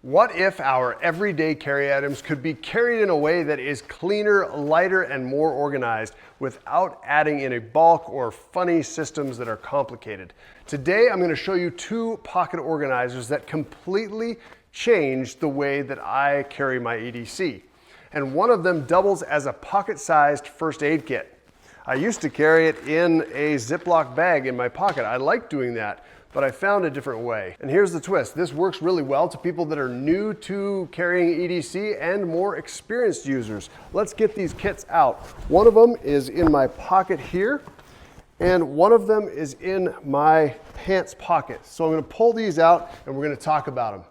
What if our everyday carry items could be carried in a way that is cleaner, lighter, and more organized without adding in a bulk or funny systems that are complicated? Today, I'm going to show you two pocket organizers that completely change the way that I carry my EDC. And one of them doubles as a pocket-sized first aid kit. I used to carry it in a Ziploc bag in my pocket. I like doing that, but I found a different way. And here's the twist. This works really well to people that are new to carrying EDC and more experienced users. Let's get these kits out. One of them is in my pocket here, and one of them is in my pants pocket. So I'm gonna pull these out and we're gonna talk about them.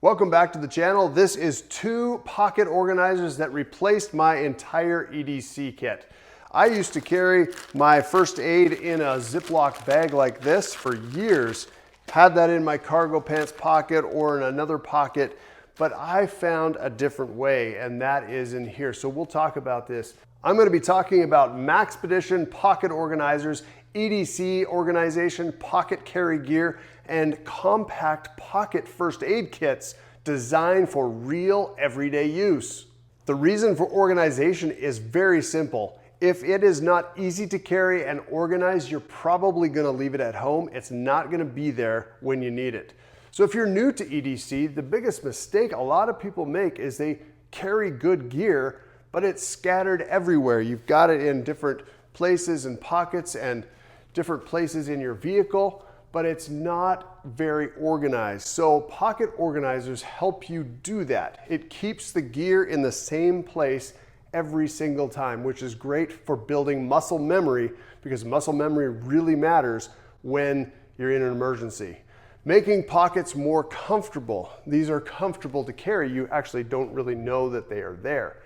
Welcome back to the channel. This is two pocket organizers that replaced my entire EDC kit. I used to carry my first aid in a Ziploc bag like this for years, had that in my cargo pants pocket or in another pocket, but I found a different way, and that is in here. So we'll talk about this. I'm going to be talking about Maxpedition pocket organizers, EDC organization, pocket carry gear, and compact pocket first aid kits designed for real everyday use. The reason for organization is very simple. If it is not easy to carry and organize, you're probably going to leave it at home. It's not going to be there when you need it. So if you're new to EDC, the biggest mistake a lot of people make is they carry good gear, but it's scattered everywhere. You've got it in different places and pockets and different places in your vehicle, but it's not very organized. So pocket organizers help you do that. It keeps the gear in the same place every single time, which is great for building muscle memory, because muscle memory really matters when you're in an emergency. Making pockets more comfortable. These are comfortable to carry. You actually don't really know that they are there.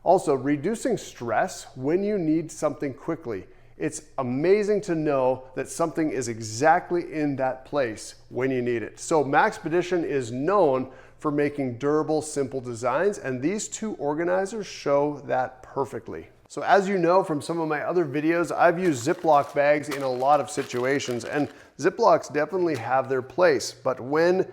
Also, reducing stress when you need something quickly. It's amazing to know that something is exactly in that place when you need it. So Maxpedition is known for making durable, simple designs, and these two organizers show that perfectly. So as you know from some of my other videos, I've used Ziploc bags in a lot of situations, and Ziplocs definitely have their place, but when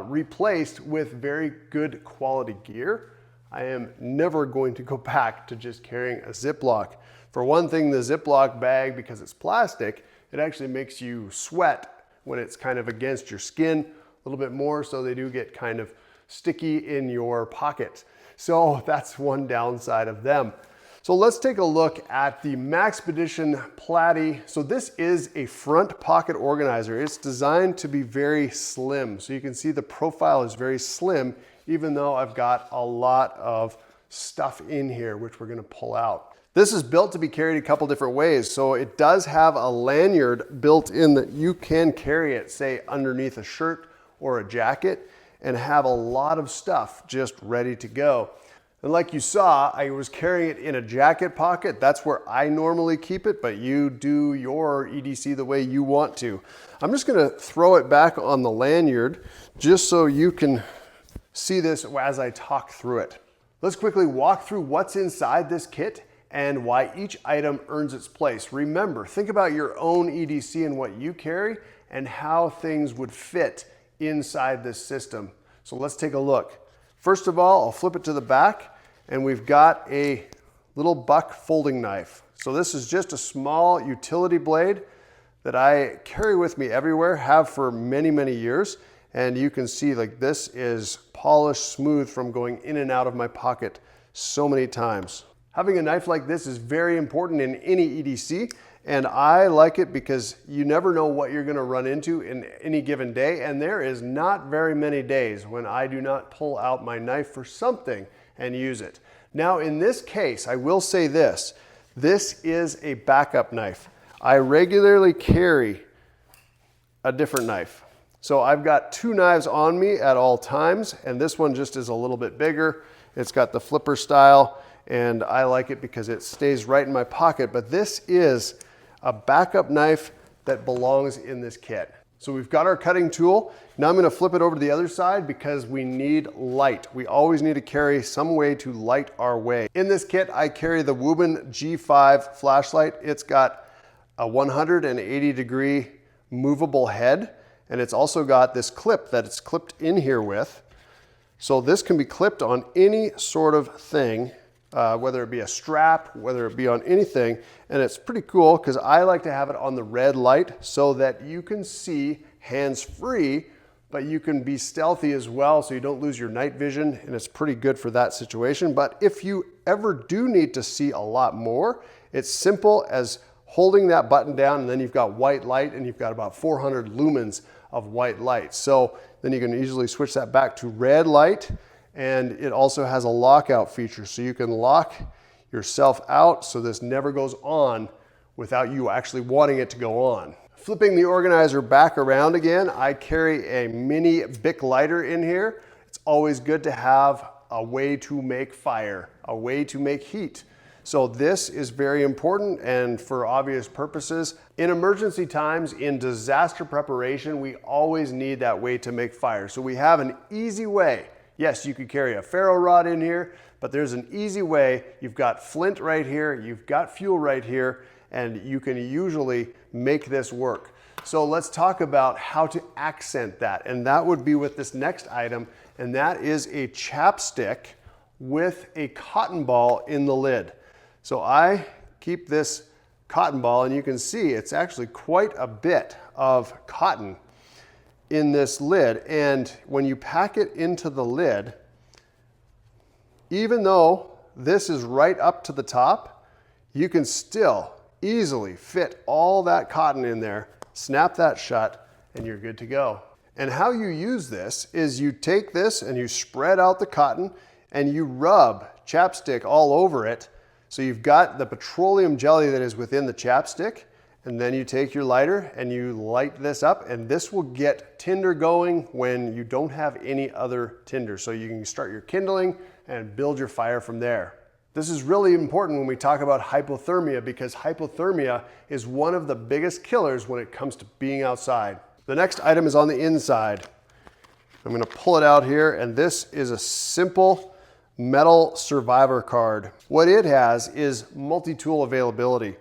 replaced with very good quality gear, I am never going to go back to just carrying a Ziploc. For one thing, the Ziploc bag, because it's plastic, it actually makes you sweat when it's kind of against your skin a little bit more, so they do get kind of sticky in your pocket. So that's one downside of them. So let's take a look at the Maxpedition Platy. So this is a front pocket organizer. It's designed to be very slim. So you can see the profile is very slim, even though I've got a lot of stuff in here, which we're gonna pull out. This is built to be carried a couple different ways. So it does have a lanyard built in that you can carry it, say, underneath a shirt or a jacket, and have a lot of stuff just ready to go. And like you saw, I was carrying it in a jacket pocket. That's where I normally keep it, but you do your EDC the way you want to. I'm just gonna throw it back on the lanyard just so you can see this as I talk through it. Let's quickly walk through what's inside this kit and why each item earns its place. Remember, think about your own EDC and what you carry and how things would fit inside this system. So let's take a look. First of all, I'll flip it to the back, and we've got a little buck folding knife. So this is just a small utility blade that I carry with me everywhere, have for many, many years. And you can see, like, this is polished smooth from going in and out of my pocket so many times. Having a knife like this is very important in any EDC, and I like it because you never know what you're gonna run into in any given day, and there is not very many days when I do not pull out my knife for something and use it. Now in this case, I will say this is a backup knife. I regularly carry a different knife. So I've got two knives on me at all times, and this one just is a little bit bigger. It's got the flipper style, and I like it because it stays right in my pocket. But this is a backup knife that belongs in this kit. So we've got our cutting tool. Now I'm gonna flip it over to the other side because we need light. We always need to carry some way to light our way. In this kit, I carry the Woobin G5 flashlight. It's got a 180-degree movable head, and it's also got this clip that it's clipped in here with. So this can be clipped on any sort of thing, whether it be a strap, whether it be on anything. And it's pretty cool because I like to have it on the red light so that you can see hands-free, but you can be stealthy as well so you don't lose your night vision, and it's pretty good for that situation. But if you ever do need to see a lot more, it's simple as holding that button down, and then you've got white light, and you've got about 400 lumens of white light. So then you can easily switch that back to red light, and it also has a lockout feature, so you can lock yourself out so this never goes on without you actually wanting it to go on. Flipping the organizer back around again, I carry a mini Bic lighter in here. It's always good to have a way to make fire, a way to make heat. So this is very important, and for obvious purposes. In emergency times, in disaster preparation, we always need that way to make fire. So we have an easy way. Yes, you could carry a ferro rod in here, but there's an easy way. You've got flint right here, you've got fuel right here, and you can usually make this work. So let's talk about how to accent that, and that would be with this next item, and that is a chapstick with a cotton ball in the lid. So I keep this cotton ball, and you can see it's actually quite a bit of cotton in this lid, and when you pack it into the lid, even though this is right up to the top, you can still easily fit all that cotton in there, snap that shut, and you're good to go. And how you use this is you take this and you spread out the cotton and you rub chapstick all over it. So you've got the petroleum jelly that is within the chapstick, and then you take your lighter and you light this up, and this will get tinder going when you don't have any other tinder. So you can start your kindling and build your fire from there. This is really important when we talk about hypothermia, because hypothermia is one of the biggest killers when it comes to being outside. The next item is on the inside. I'm gonna pull it out here, and this is a simple metal survivor card. What it has is multi-tool availability.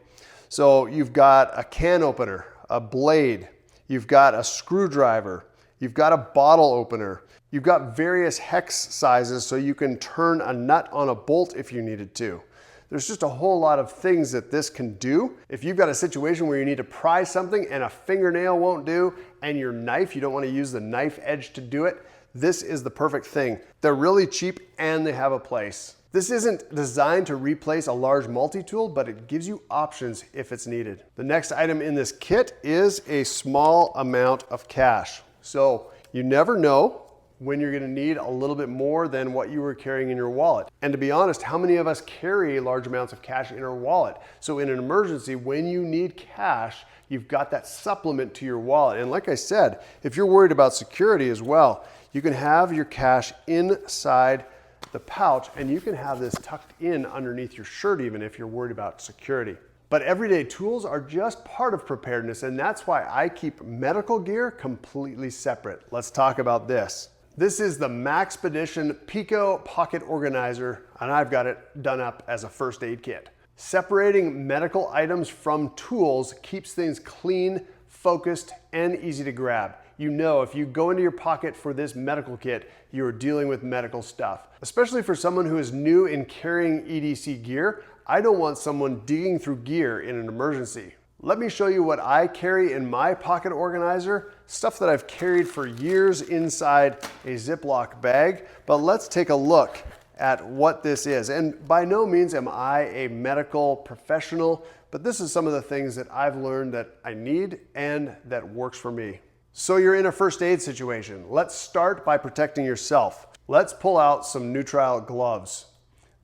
So you've got a can opener, a blade, you've got a screwdriver, you've got a bottle opener, you've got various hex sizes so you can turn a nut on a bolt if you needed to. There's just a whole lot of things that this can do. If you've got a situation where you need to pry something and a fingernail won't do, and your knife, you don't want to use the knife edge to do it, this is the perfect thing. They're really cheap and they have a place. This isn't designed to replace a large multi-tool, but it gives you options if it's needed. The next item in this kit is a small amount of cash. So you never know when you're gonna need a little bit more than what you were carrying in your wallet. And to be honest, how many of us carry large amounts of cash in our wallet? So in an emergency, when you need cash, you've got that supplement to your wallet. And like I said, if you're worried about security as well, you can have your cash inside the pouch, and you can have this tucked in underneath your shirt even if you're worried about security. But everyday tools are just part of preparedness, and that's why I keep medical gear completely separate. Let's talk about this. This is the Maxpedition Pico pocket organizer, and I've got it done up as a first aid kit. Separating medical items from tools keeps things clean, focused, and easy to grab. You know, if you go into your pocket for this medical kit, you are dealing with medical stuff. Especially for someone who is new in carrying EDC gear, I don't want someone digging through gear in an emergency. Let me show you what I carry in my pocket organizer, stuff that I've carried for years inside a Ziploc bag, but let's take a look at what this is. And by no means am I a medical professional, but this is some of the things that I've learned that I need and that works for me. So you're in a first aid situation. Let's start by protecting yourself. Let's pull out some nitrile gloves.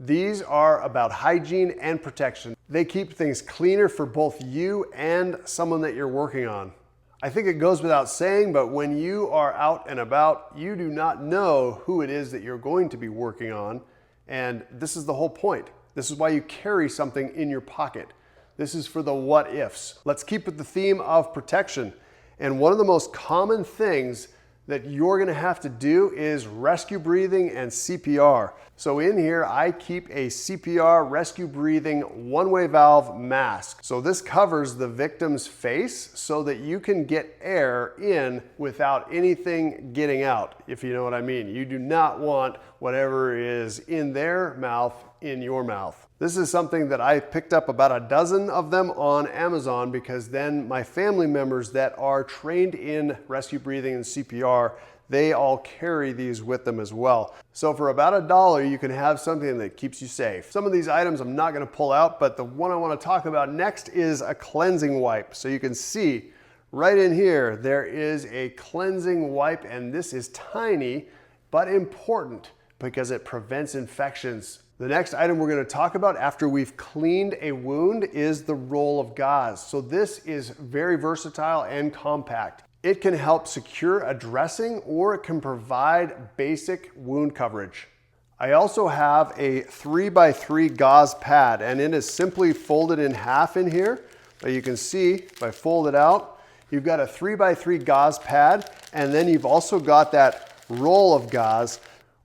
These are about hygiene and protection. They keep things cleaner for both you and someone that you're working on. I think it goes without saying, but when you are out and about, you do not know who it is that you're going to be working on. And this is the whole point. This is why you carry something in your pocket. This is for the what ifs. Let's keep with the theme of protection. And one of the most common things that you're gonna have to do is rescue breathing and CPR. So in here, I keep a CPR rescue breathing one-way valve mask. So this covers the victim's face so that you can get air in without anything getting out, if you know what I mean. You do not want whatever is in their mouth in your mouth. This is something that I picked up about a dozen of them on Amazon, because then my family members that are trained in rescue breathing and CPR, they all carry these with them as well. So for about $1, you can have something that keeps you safe. Some of these items I'm not gonna pull out, but the one I wanna talk about next is a cleansing wipe. So you can see right in here, there is a cleansing wipe, and this is tiny, but important because it prevents infections. The next item we're gonna talk about after we've cleaned a wound is the roll of gauze. So this is very versatile and compact. It can help secure a dressing, or it can provide basic wound coverage. I also have a 3x3 gauze pad, and it is simply folded in half in here. But you can see, if I fold it out, you've got a 3x3 gauze pad, and then you've also got that roll of gauze.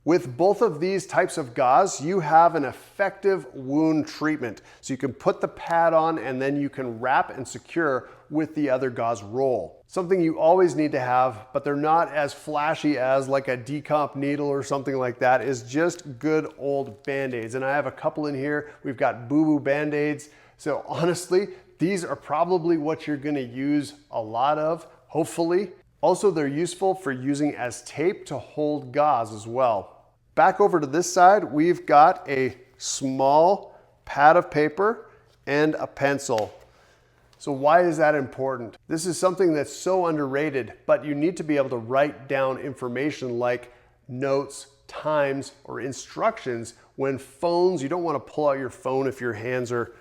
With both of these types of gauze, you have an effective wound treatment. So you can put the pad on, and then you can wrap and secure with the other gauze roll. Something you always need to have, but they're not as flashy as like a decomp needle or something like that, is just good old Band-Aids. And I have a couple in here. We've got boo-boo Band-Aids. So honestly, these are probably what you're gonna use a lot of, hopefully. Also, they're useful for using as tape to hold gauze as well. Back over to this side, we've got a small pad of paper and a pencil. So why is that important? This is something that's so underrated, but you need to be able to write down information like notes, times, or instructions when phones, you don't want to pull out your phone if your hands are,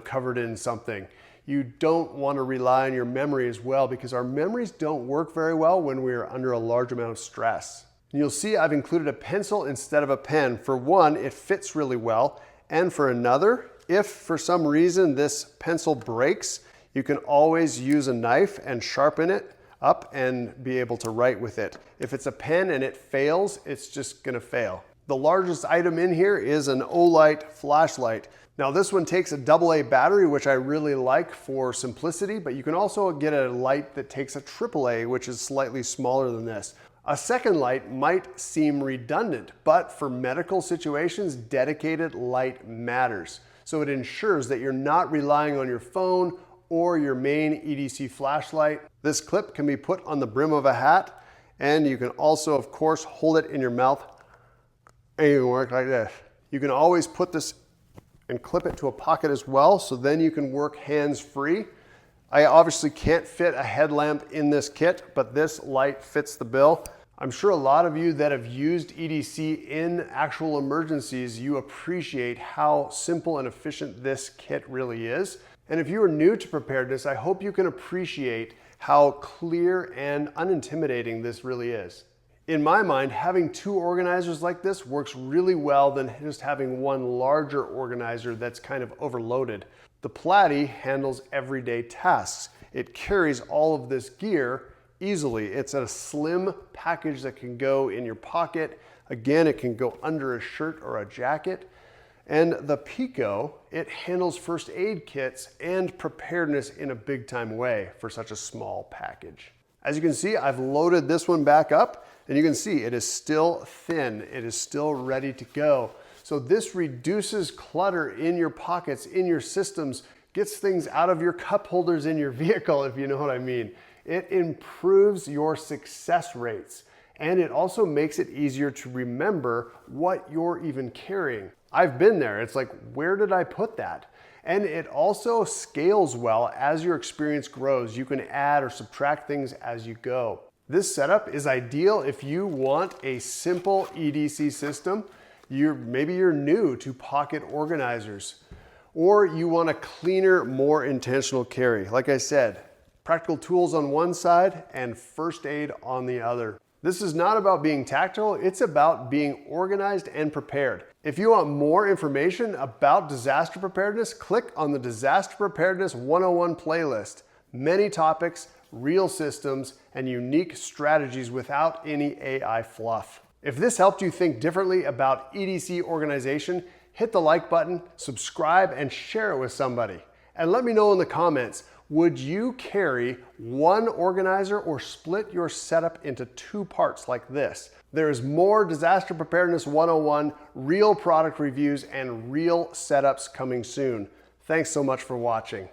covered in something. You don't want to rely on your memory as well, because our memories don't work very well when we are under a large amount of stress. And you'll see I've included a pencil instead of a pen. For one, it fits really well. And for another, if for some reason this pencil breaks, you can always use a knife and sharpen it up and be able to write with it. If it's a pen and it fails, it's just gonna fail. The largest item in here is an Olight flashlight. Now this one takes a AA battery, which I really like for simplicity, but you can also get a light that takes a AAA, which is slightly smaller than this. A second light might seem redundant, but for medical situations, dedicated light matters. So it ensures that you're not relying on your phone or your main EDC flashlight. This clip can be put on the brim of a hat, and you can also, of course, hold it in your mouth, and you can work like this. You can always put this and clip it to a pocket as well, so then you can work hands-free. I obviously can't fit a headlamp in this kit, but this light fits the bill. I'm sure a lot of you that have used EDC in actual emergencies, you appreciate how simple and efficient this kit really is. And if you are new to preparedness, I hope you can appreciate how clear and unintimidating this really is. In my mind, having two organizers like this works really well than just having one larger organizer that's kind of overloaded. The Platy handles everyday tasks. It carries all of this gear easily. It's a slim package that can go in your pocket. Again, it can go under a shirt or a jacket. And the Pico, it handles first aid kits and preparedness in a big time way for such a small package. As you can see, I've loaded this one back up, and you can see it is still thin. It is still ready to go. So this reduces clutter in your pockets, in your systems, gets things out of your cup holders in your vehicle, if you know what I mean. It improves your success rates, and it also makes it easier to remember what you're even carrying. I've been there. It's like, where did I put that? And it also scales well as your experience grows. You can add or subtract things as you go. This setup is ideal if you want a simple EDC system. Maybe you're new to pocket organizers, or you want a cleaner, more intentional carry. Like I said, practical tools on one side and first aid on the other. This is not about being tactical, it's about being organized and prepared. If you want more information about disaster preparedness, click on the Disaster Preparedness 101 playlist. Many topics real systems, and unique strategies without any AI fluff. If this helped you think differently about EDC organization, hit the like button, subscribe, and share it with somebody. And let me know in the comments, would you carry one organizer or split your setup into two parts like this? There is more Disaster Preparedness 101, real product reviews, and real setups coming soon. Thanks so much for watching.